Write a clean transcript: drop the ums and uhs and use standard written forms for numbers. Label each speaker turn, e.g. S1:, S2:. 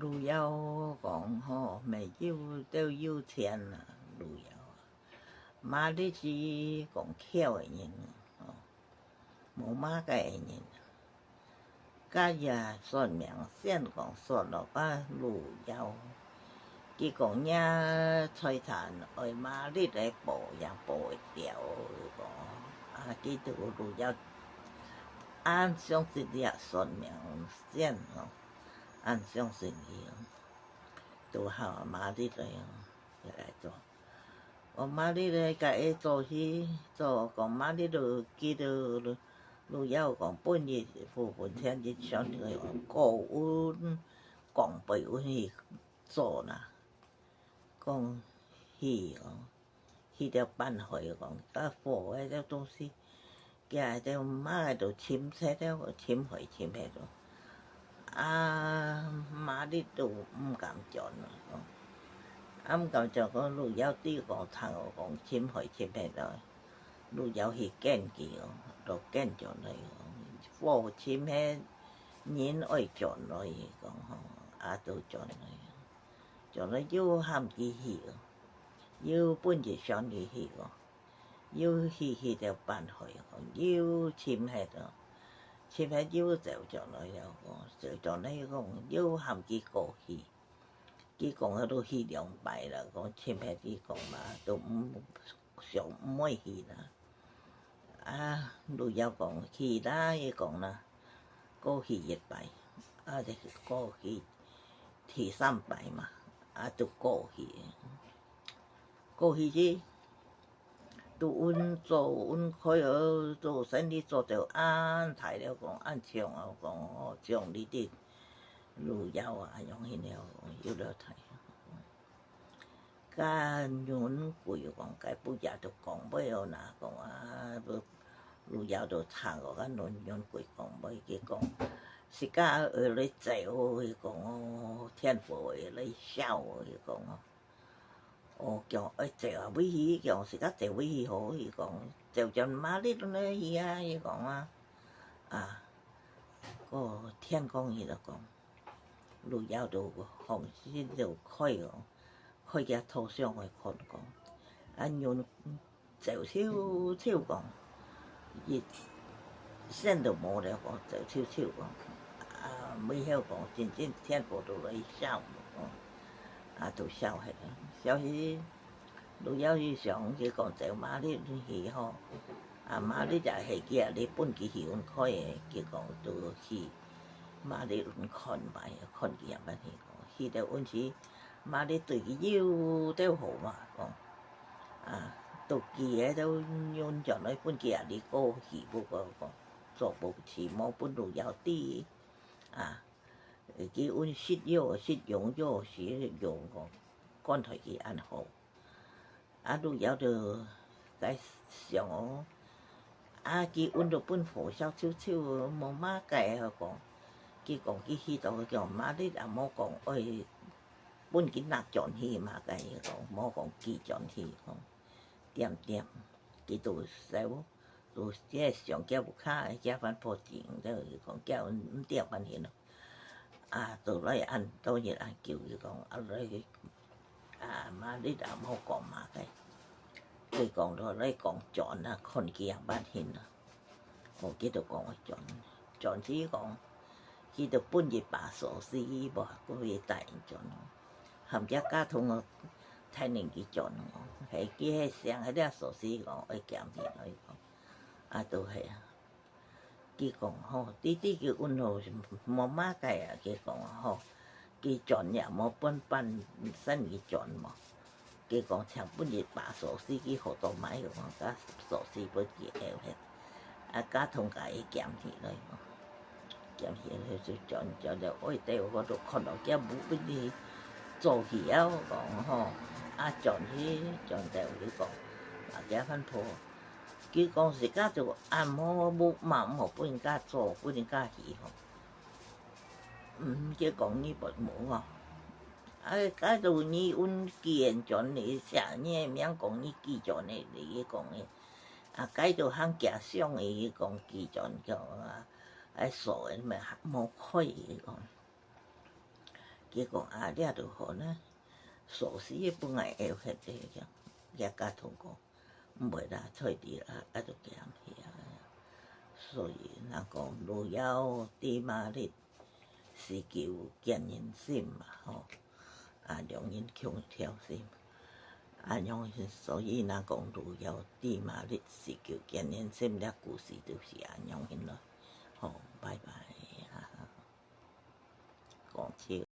S1: 旅遊講吼，咪有都有錢啦，旅遊。馬里是講巧嘅人，吼，無馬嘅人。假日算命先講算落個旅遊，佢講嘢財產愛馬里來報也報會掉，講啊，佢都旅遊按相信啲算命先吼，按相信伊，都好馬里來做。我媽哩咧，甲伊做去做講媽哩就記得旅遊講本日部分天日上個高溫廣北溫去做啦，講去去條辦會講甲貨誒啲東西，夾條媽就簽寫了簽會簽喺度，啊媽哩都唔敢做啦。毋敢就講旅遊啲講頭講簽會簽喺度，旅遊去見佢就見咗嚟講，貨簽喺人愛做嚟講吼，啊都做嚟，做嚟要喊佢去，要本日上去去個，要去條辦會講，要簽喺度，簽喺要就做嚟了講，就做嚟講要喊佢過去。佢講都去2擺啦，講簽喺啲講嘛，都上唔愛去啦。啊，旅遊講去啦，伊講啦，過去1擺，啊就是過去第3擺嘛，啊都過去，過去去都阮做阮開學做生意做到安排了講安唱啊講哦，唱你啲旅遊啊用去了有了睇。甲阮貴講，甲不也就講尾哦呐，講啊，旅遊就差個甲阮貴講尾，佢講是甲咧坐伊講哦，天父會咧笑伊講哦，哦叫愛坐啊尾去，叫是甲坐尾去好，伊講就將馬里都咧去啊，伊講啊，啊，個天公伊就講，旅遊就放心就開哦。開個圖像來看講，啊阮就笑講，伊先都無了講，就笑講，啊尾曉講真正天父都來笑講，啊都笑起來，笑起旅遊去上去講就馬里去吼，啊馬里就係佢日本佢去阮開嘅，佢講都去馬里阮看賣，看佢也捌去講，去到阮時。馬里對佢要都好嘛，講啊，都記嘅都用咗來本記啊，你過去不過講做無事冇本旅遊啲啊，佢阮識用咗時用講，乾脆佢按好，啊旅遊就該上哦，啊佢阮就本火燒少少冇馬計講，佢講佢去到叫馬里也冇講愛。本佢納轉去嘛，計講冇講記轉去講，點點佢都收，都即係上交不卡，加翻破錢，都講交唔掂翻去咯。啊，都來按當日按叫伊講，啊來啊嘛你就冇講嘛計，佢講到來講轉啊，看佢也捌去啦。我記得講轉時講，佢就本日把鎖匙無嗰個大轉咯。含家家同我睇年紀轉咯，係佢係上喺啲鎖匙講愛減錢來講，啊都係啊，佢講吼，啲叫阮吼冇馬計啊，佢講吼，佢轉也冇本辦生意轉嘛，佢講請本日把鎖匙佢好多買嘅講，甲鎖匙不記了嘅，啊家同家伊減錢來講，減錢來就轉了，愛對我都看到佢冇本事。做起啊講吼，啊轉去轉到佢講，啊加翻破，佢講是家就按摩冇嘛冇本人家做，本人家去吼，佢講你不冇啊，啊家就你阮記人轉你寫你名講你記轉你你講嘅，啊家就肯假相嘅講記轉叫啊，啊傻嘅咪冇開嘅講。結果掠著互咱素食誒本來會曉迄個掠甲通過，袂啦脆滴啦，著鹹遐。所以若講路遙知馬力，是求見人心嘛吼，良人窮挑心，所以若講路遙知馬力，是求見人心，了故事就是安樣咯。吼，拜拜，講笑。